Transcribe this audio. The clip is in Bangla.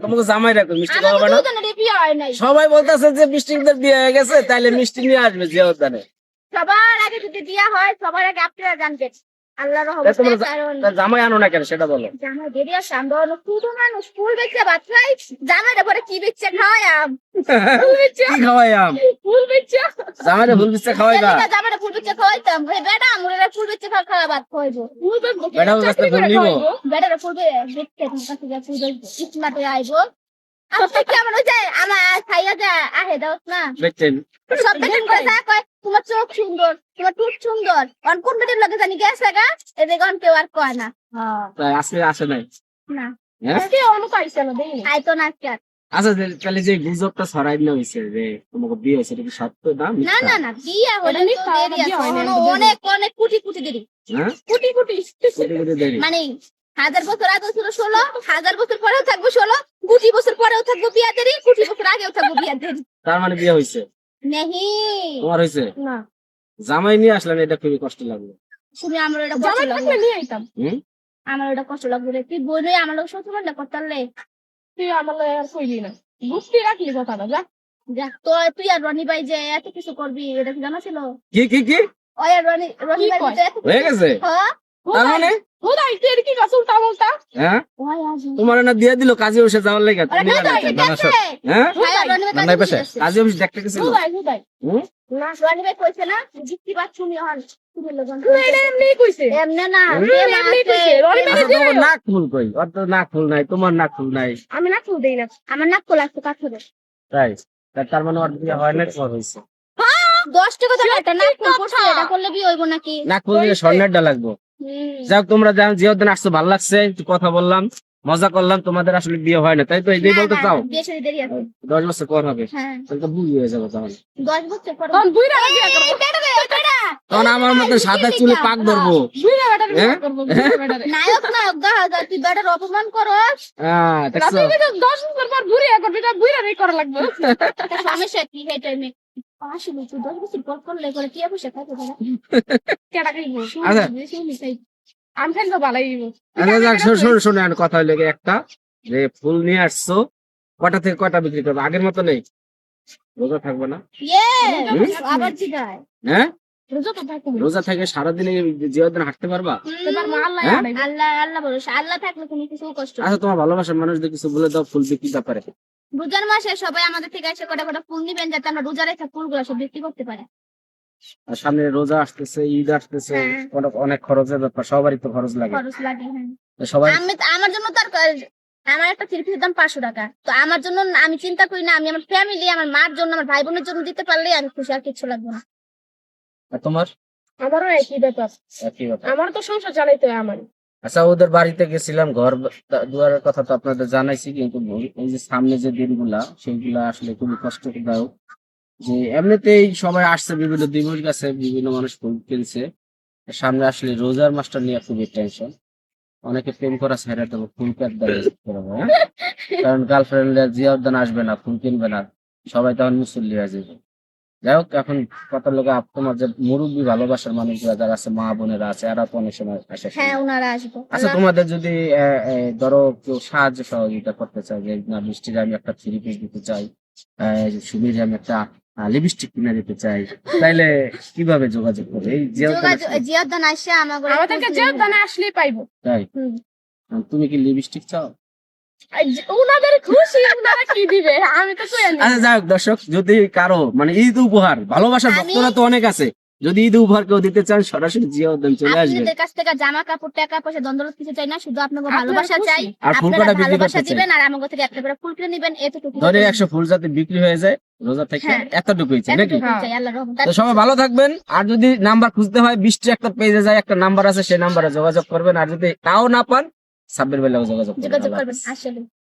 তোমাকে জামাই রাখো, মিষ্টি খাওয়াবে না? সবাই বলতেছে যে বৃষ্টিদের বিয়ে হয়ে গেছে, তাইলে মিষ্টি নিয়ে আসবে জিয়াউদ্দানে। সবার আগে যদি বিয়া হয় সবার আগে আপনারা জানবেন আল্লাহর তা রহমতে। তোমরা কারণ জামাই আনো না কেন সেটা বলো। জামাই দেরি আসে, আমরা হলো ছোট মানুষ, ফুল বেচে বাচ্চাই জামাইটা পরে কি বেচছে খাওয়াম, ফুল বেচে কি খাওয়াই আম? ফুল বেচে জামাইরে ফুল বিচ্ছে খাওয়াইবা? জামাইটা ফুল বেচে খাওয়াইতাম। ওই বেটা আমরা ফুল বেচে খাওয়া ভাত খাওয়াইবো, ফুল বেচবো বেটাও কাছে ফুল নিব? বেটারা ফুল বেচতে কাছে যা ফুল বেচবো ইসমাতে আইবো। আপনি কেমন হয়ে যায় আমার খাইয়া যায় আহে দাও না বেচেন সব বেটেন কথা কয় তোমার চোখ সুন্দর, তোমার টুট সুন্দর, অন কোন বেটের লগে জানি গেছে গা এদের গন কেউ আর কয় না। তাই আজকে আসে নাই? না হ্যাঁ কে অনুকাইছে না দেই আইতো না আজকে আর। আচ্ছা তাহলে যে গুজবটা ছড়াই না হইছে যে তোমাকে বিয়ে হয়েছে, এটা কি সত্য না না মিথ্যা? না না বিয়া হলে তো দেরি আছে, অনেক অনেক কোটি কোটি দেরি, হ্যাঁ কোটি কোটি কোটি কোটি দেরি। মানে 1000 বছর আগে ছিল 16, 1000 বছর পরেও থাকবো 16, কোটি বছর পরেও থাকবো বিয়া দেরি, কোটি বছর আগেও থাকবো বিয়া দেরি। তার মানে বিয়ে হয়েছে? নেহি তোমার হয়েছে? না জামাই নিয়ে আসলেন, এটা খুবই কষ্ট লাগলো। শুনে আমার এটা কষ্ট লাগবে, নিয়ে আইতাম হুম আমার এটা কষ্ট লাগবে রে, তুই বলে আমার লোক সত্য না করতালে তুই আমার আর কইলি না, বুঝতে রাখলি কথাটা। যা যা তো তুই আর রনি ভাই যে এত কিছু করবি এটা কি জানা ছিল? কি কি কি ওই আর রনি ভাই যে এত হয়ে গেছে? হ্যাঁ তার মানে হুদাই তুই কি গাছ উল্টা বলতা? হ্যাঁ ওই আজ তোমার না দিয়ে দিল কাজে বসে যাওয়ার লাগে, আরে তুমি না না জানো? ঠিক আছে হ্যাঁ ভাই আর রনি ভাই কাজে গেছে। কাজে বসে দেখতে গেছিল। হুদাই হুম না রনি ভাই কইছে না জিততি বাত শুনি হন তুমি লগন তুই এটা এমনি কইছে, এমনে না এমনি কইছে। রনি আচ্ছা, তোমার নাক ফুল কই? ওর তো নাক ফুল নাই, তোমার নাক ফুল নাই। আমি না ফুল দেই না। আমার নাক কোলা আছে কাঠরে তাই তার মানে ওর বিয়ে হয় না, তোমার হয়েছে? 10 টাকা দাম একটা নাক ফুল করছে, এটা করলে বিয়ে হইব নাকি? নাক ফুল দিলে স্বর্ণেরটা লাগবো। যাক তোমরা যাও, জিয়াউদ্দিন আসছো ভালো লাগছে, একটু কথা বললাম, মজা করলাম। তোমাদের আসলে বিয়ে হয় না তাই তো, এই বলতে চাও? বিয়ে শাদী দেরি আছে 10 বছর পর হবে, হ্যাঁ তাহলে তো বুঝি হয়ে যাবো তখন। 10 বছর পর তখন বুইরা বিয়ে করব, তখন আমার মতো সাদা চুলে পাক ধরবো। বুইরা বেটার বিয়ে হ্যাঁ? করব, বুইরা বেটারে। নায়ক নায়ক দেখা যায় তুই বেটার অপমান করস, হ্যাঁ দেখছো? রাতে কিন্তু 10 বছর পর বুইরা করবি, এটা বুইরা রে করা লাগবে। তা সমস্যা কি এই টাইমে? আসলে তুই 10 বছর পর করলে করে কি অবশ্যই খাইতে পারে কেডা খাইবো? আচ্ছা আমি খাইলে তো ভালোই হইব। আচ্ছা যাক, শোনো শোনো আর কথা হইলো গিয়ে একটা, যে ফুল নিয়ে আসছো, কটা থেকে কটা বিক্রি করবে? আগের মতো নেই, রোজা থাকবে না? ইয়ে আবার জিগায় হ্যাঁ রোজা তো থাকবো। রোজা থেকে সারাদিনে জিয়াউদ্দিন হাঁটতে পারবা? এবার মা আল্লাহ হ্যাঁ? আড়াইবে। আল্লাহ আল্লাহ ভরসা, আল্লাহ থাকলে কোনো কিছু কষ্ট নেই। আচ্ছা তোমার ভালোবাসার মানুষদের কিছু বলে দাও, ফুল বিক্রি ব্যাপারে। রোজার মাসে সবাই আমাদের থেকে এসে কটা কটা ফুল নিবেন যাতে আমরা রোজা রেখে ফুলগুলো সব বিক্রি করতে পারি। আর সামনে রোজা আসতেছে, ঈদ আসতেছে, হ্যাঁ। অনেক খরচের ব্যাপার, সবারই তো খরচ লাগে। খরচ লাগে হ্যাঁ। তো সবাই আমার জন্য তার আমার একটা থ্রি দাম 500 টাকা, তো আমার জন্য আমি চিন্তা করি না, আমি আমার ফ্যামিলি, আমার মার জন্য, আমার ভাই বোনের জন্য দিতে পারলেই আমি খুশি, আর কিছু লাগবে না। আর তোমার আমারও একই ব্যাপার, একই ব্যাপার। আমার তো সংসার চালাইতে হয় আমার। আচ্ছা ওদের বাড়িতে গেছিলাম, ঘর দুয়ারের কথা তো আপনাদের জানাইছি, কিন্তু এই যে সামনে যে দিনগুলা সেইগুলা আসলে খুবই কষ্টদায়ক। যে এমনিতেই সবাই আসছে, বিভিন্ন দিবস গেছে, বিভিন্ন মানুষ ফুল কিনছে, সামনে আসলে রোজার মাসটা নিয়ে খুবই টেনশন। অনেকে প্রেম করা ছেড়ে দেবো, ফুল প্যাক দেবে, হ্যাঁ? কারণ গার্লফ্রেন্ড জিয়াউদ্দিন আসবে না, ফুল কিনবে না, সবাই তখন মুসল্লি হয়ে যাবে। যাই হোক, এখন কত লোক তোমার যে মুরব্বী ভালোবাসার মানুষরা যারা আছে, মা বোনেরা আছে, এরা তো অনেক সময় আসে। হ্যাঁ ওনারা আসবো। আচ্ছা তোমাদের যদি ধরো কেউ সাহায্য সহযোগিতা করতে চায়, যে না বৃষ্টির আমি একটা থ্রি পিস দিতে চাই, সুমির আমি একটা লিপস্টিক কিনে দিতে চাই, তাইলে কিভাবে যোগাযোগ করবে? এই জিয়াউদ্দিন আসে আমাদেরকে যে দানা আসলেই পাইবো। তাই তুমি কি লিপস্টিক চাও? উনাদের খুশি, উনারা কি দিবে আমি তো কই আনি। আচ্ছা যাই হোক দর্শক, যদি কারো মানে ঈদ উপহার, ভালোবাসার ভক্তরা তো অনেক আছে, যদি ঈদ উপহার কেউ দিতে চান সরাসরি জিয়াউদ্দিন চলে আসবে। আপনাদের কাছ থেকে জামা কাপড় টাকা পয়সা দ্বন্দ্ব কিছু চাই না, শুধু আপনাকে ভালোবাসা চাই, আর ফুল আপনারা কটা বিক্রি ভালোবাসা করতে চাই। দিবেন আর আমাকে থেকে একটা করে ফুল কিনে নিবেন, এতটুকু ধরে 100 ফুল যাতে বিক্রি হয়ে যায় রোজা থেকে, হ্যাঁ। এতটুকুই চাই নাকি? এতটুকু চাই, আল্লাহর রহমতে। তো সবাই ভালো থাকবেন। আর যদি নাম্বার খুঁজতে হয়, 20টি একটা পেজে যায়, একটা নাম্বার আছে, সেই নাম্বারে যোগাযোগ করবেন। আর যদি তাও না পান, সাব্বির বেলাও যোগাযোগ করবেন। যোগাযোগ করবেন আসলে।